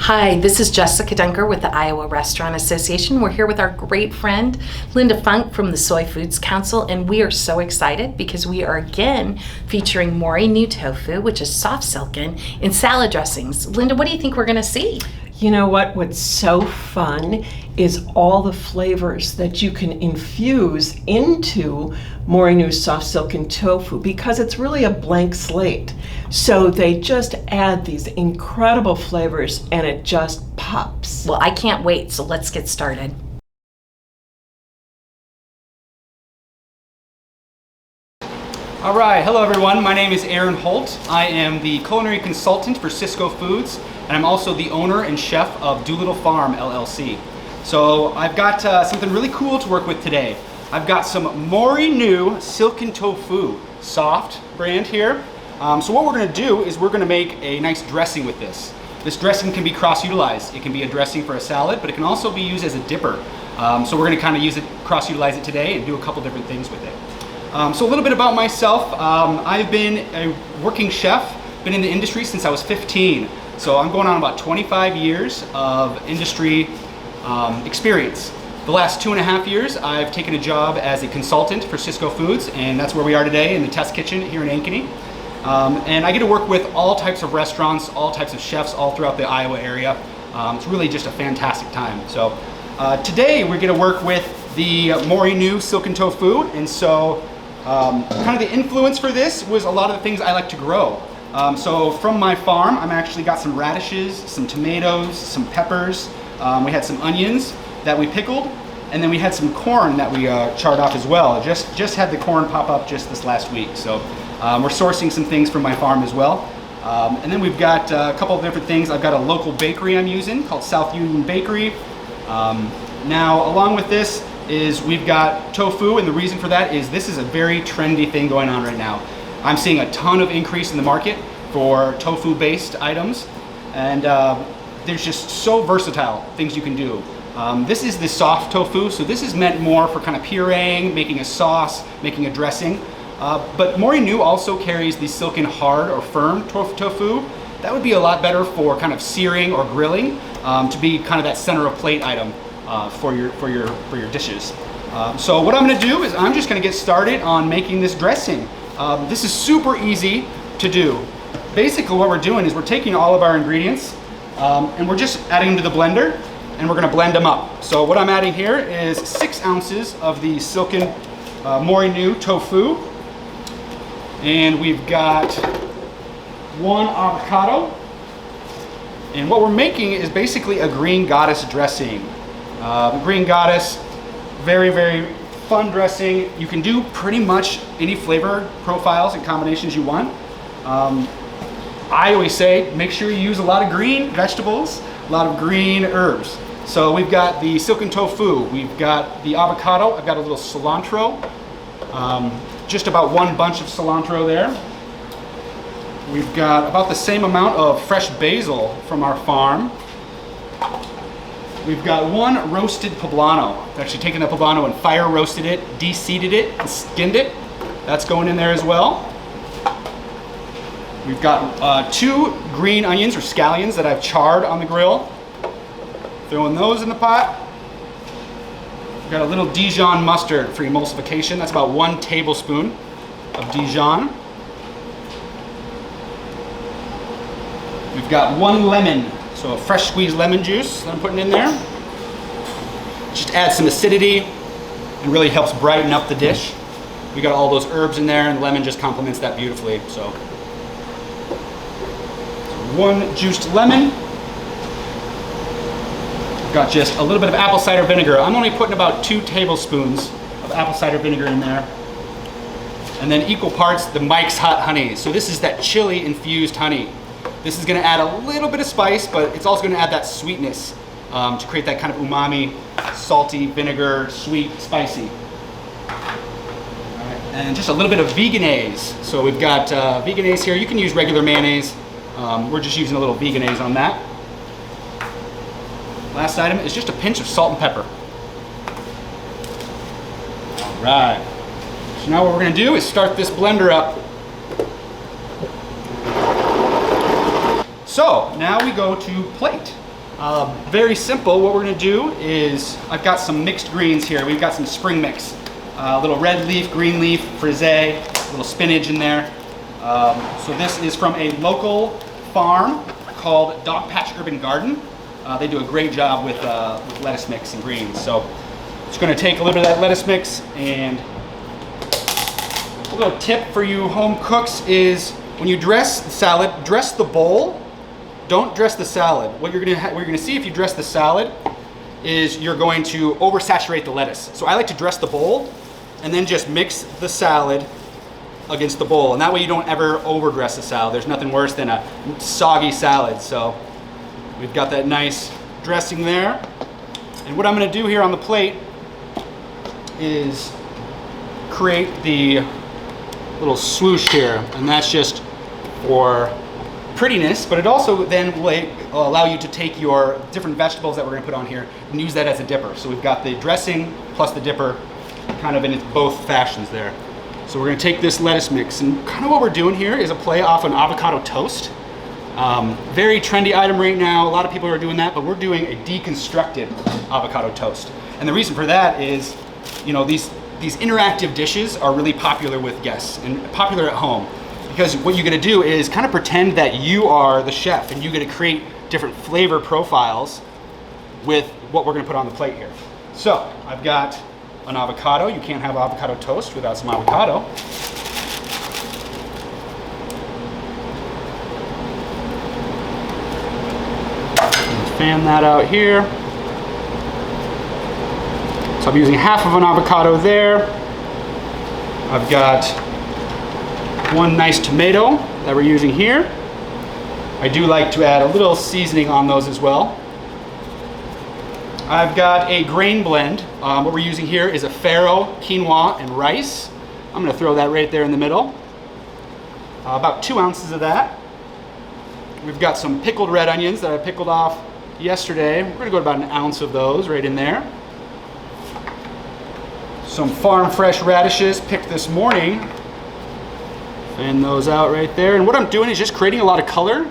Hi, this is Jessica Dunker with the Iowa Restaurant Association. We're here with our great friend, Linda Funk from the Soyfoods Council, and we are so excited because we are again featuring Mori-Nu Tofu, which is soft silken, in salad dressings. Linda, what do you think we're gonna see? You know what? What's so fun is all the flavors that you can infuse into Mori-Nu Soft Silken Tofu because it's really a blank slate. So they just add these incredible flavors and it just pops. Well, I can't wait, so let's get started. All right, hello everyone. My name is Holt. I am the culinary consultant for Cisco Foods, and I'm also the owner and chef of Doolittle Farm LLC. So I've got something really cool to work with today. I've got some Mori-Nu Silken Tofu, soft brand here. So what we're gonna do is we're gonna make a nice dressing with this. This dressing can be cross-utilized. It can be a dressing for a salad, but it can also be used as a dipper. So we're gonna kind of use it, cross-utilize it today and do a couple different things with it. So a little bit about myself. I've been a working chef, been in the industry since I was 15. So I'm going on about 25 years of industry experience. The last 2.5 years, I've taken a job as a consultant for Cisco Foods, and that's where we are today in the test kitchen here in Ankeny. And I get to work with all types of restaurants, all types of chefs all throughout the Iowa area. It's really just a fantastic time. So today we're going to work with the Mori-Nu Silken Tofu, and so kind of the influence for this was a lot of the things I like to grow. So from my farm, I'm actually got some radishes, some tomatoes, some peppers. We had some onions that we pickled, and then we had some corn that we charred off as well. Just had the corn pop up just this last week. So we're sourcing some things from my farm as well. And then we've got a couple of different things. I've got a local bakery I'm using called South Union Bakery. Now, along with this is we've got tofu, and the reason for that is this is a very trendy thing going on right now. I'm seeing a ton of increase in the market for tofu-based items, and there's just so versatile things you can do. This is the soft tofu, so this is meant more for kind of pureeing, making a sauce, making a dressing. But Mori-Nu also carries the silken hard or firm tofu. That would be a lot better for kind of searing or grilling, to be kind of that center of plate item for your dishes. So what I'm going to do is I'm just going to get started on making this dressing. This is super easy to do. Basically what we're doing is we're taking all of our ingredients and we're just adding them to the blender, and we're going to blend them up. So what I'm adding here is 6 ounces of the silken Mori-Nu tofu, and we've got 1 avocado, and what we're making is basically a green goddess dressing. Green goddess, very, very fun dressing. You can do pretty much any flavor profiles and combinations you want. I always say make sure you use a lot of green vegetables, a lot of green herbs. So we've got the silken tofu, we've got the avocado, I've got a little cilantro, just about 1 bunch of cilantro there. We've got about the same amount of fresh basil from our farm. We've got 1 roasted poblano. I've actually taken the poblano and fire roasted it, de-seeded it, and skinned it. That's going in there as well. We've got 2 green onions or scallions that I've charred on the grill. Throwing those in the pot. We've got a little Dijon mustard for emulsification. That's about 1 tablespoon of Dijon. We've got 1 lemon. So a fresh squeezed lemon juice that I'm putting in there. Just adds some acidity and really helps brighten up the dish. We got all those herbs in there, and the lemon just complements that beautifully. So 1 juiced lemon. Got just a little bit of apple cider vinegar. I'm only putting about 2 tablespoons of apple cider vinegar in there. And then equal parts the Mike's Hot Honey. So this is that chili infused honey. This is going to add a little bit of spice, but it's also going to add that sweetness to create that kind of umami, salty, vinegar, sweet, spicy. All right. And just a little bit of veganaise. So we've got veganaise here. You can use regular mayonnaise. We're just using a little veganaise on that. Last item is just a pinch of salt and pepper. All right. So now what we're going to do is start this blender up. So now we go to plate. Very simple. What we're going to do is, I've got some mixed greens here. We've got some spring mix. A little red leaf, green leaf, frisee, a little spinach in there. So this is from a local farm called Dog Patch Urban Garden. They do a great job with lettuce mix and greens. So just going to take a little bit of that lettuce mix, and a little tip for you home cooks is when you dress the salad, dress the bowl. Don't dress the salad. What you're gonna see if you dress the salad is you're going to oversaturate the lettuce. So I like to dress the bowl and then just mix the salad against the bowl. And that way you don't ever overdress the salad. There's nothing worse than a soggy salad. So we've got that nice dressing there. And what I'm gonna do here on the plate is create the little swoosh here. And that's just for prettiness, but it also then will allow you to take your different vegetables that we're going to put on here and use that as a dipper. So we've got the dressing plus the dipper kind of in its both fashions there. So we're going to take this lettuce mix, and kind of what we're doing here is a play off an avocado toast. Very trendy item right now. A lot of people are doing that, but we're doing a deconstructed avocado toast. And the reason for that is, you know, these interactive dishes are really popular with guests and popular at home. Because what you're gonna do is kind of pretend that you are the chef, and you're gonna create different flavor profiles with what we're gonna put on the plate here. So I've got an avocado. You can't have avocado toast without some avocado. Fan that out here. So I'm using half of an avocado there. I've got one nice tomato that we're using here. I do like to add a little seasoning on those as well. I've got a grain blend. What we're using here is a farro, quinoa, and rice. I'm gonna throw that right there in the middle. About 2 ounces of that. We've got some pickled red onions that I pickled off yesterday. We're gonna go about 1 ounce of those right in there. Some farm fresh radishes picked this morning. Fan those out right there. And what I'm doing is just creating a lot of color,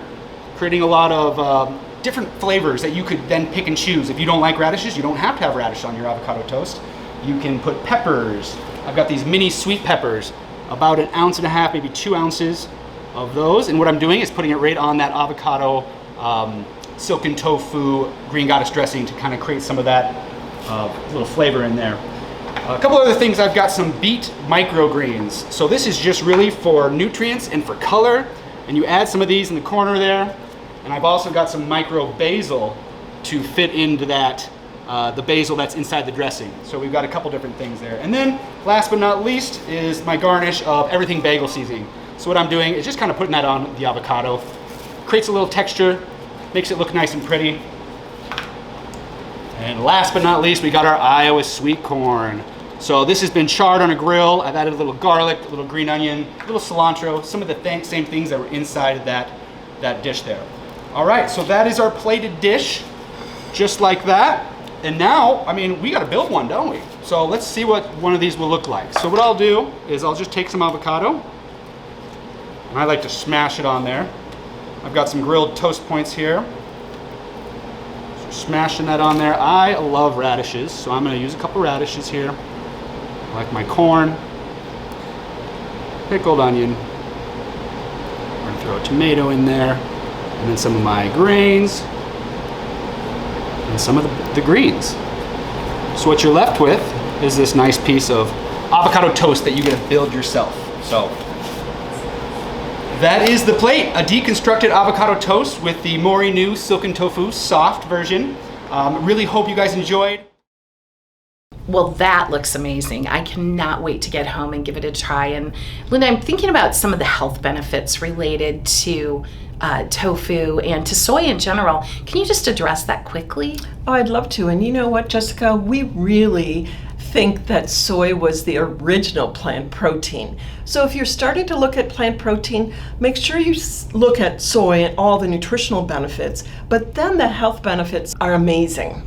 creating a lot of different flavors that you could then pick and choose. If you don't like radishes, you don't have to have radish on your avocado toast. You can put peppers. I've got these mini sweet peppers, about 1.5 ounces, maybe 2 ounces of those. And what I'm doing is putting it right on that avocado silken tofu green goddess dressing to kind of create some of that little flavor in there. A couple other things, I've got some beet microgreens. So this is just really for nutrients and for color. And you add some of these in the corner there. And I've also got some micro basil to fit into that, the basil that's inside the dressing. So we've got a couple different things there. And then last but not least is my garnish of everything bagel seasoning. So what I'm doing is just kind of putting that on the avocado. Creates a little texture, makes it look nice and pretty. And last but not least, we got our Iowa sweet corn. So this has been charred on a grill. I've added a little garlic, a little green onion, a little cilantro, some of the same things that were inside of that dish there. All right, so that is our plated dish, just like that. And now, I mean, we gotta build one, don't we? So let's see what one of these will look like. So what I'll do is I'll just take some avocado, and I like to smash it on there. I've got some grilled toast points here. So smashing that on there. I love radishes, so I'm gonna use a couple radishes here. I like my corn, pickled onion. We're gonna throw a tomato in there, and then some of my grains, and some of the greens. So what you're left with is this nice piece of avocado toast that you're gonna build yourself. So that is the plate, a deconstructed avocado toast with the Mori-Nu Silken Tofu soft version. Really hope you guys enjoyed. Well, that looks amazing. I cannot wait to get home and give it a try. And Linda, I'm thinking about some of the health benefits related to tofu and to soy in general. Can you just address that quickly? Oh, I'd love to. And you know what, Jessica? We really think that soy was the original plant protein. So if you're starting to look at plant protein, make sure you look at soy and all the nutritional benefits, but then the health benefits are amazing.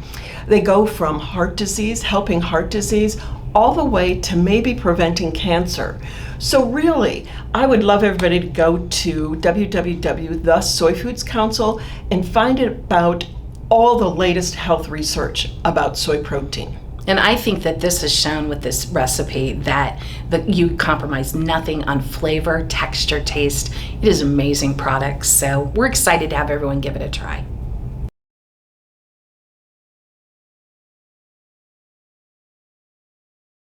They go from heart disease, helping heart disease, all the way to maybe preventing cancer. So really, I would love everybody to go to www.the Soyfoods Council and find out about all the latest health research about soy protein. And I think that this has shown with this recipe that you compromise nothing on flavor, texture, taste. It is an amazing product. So we're excited to have everyone give it a try.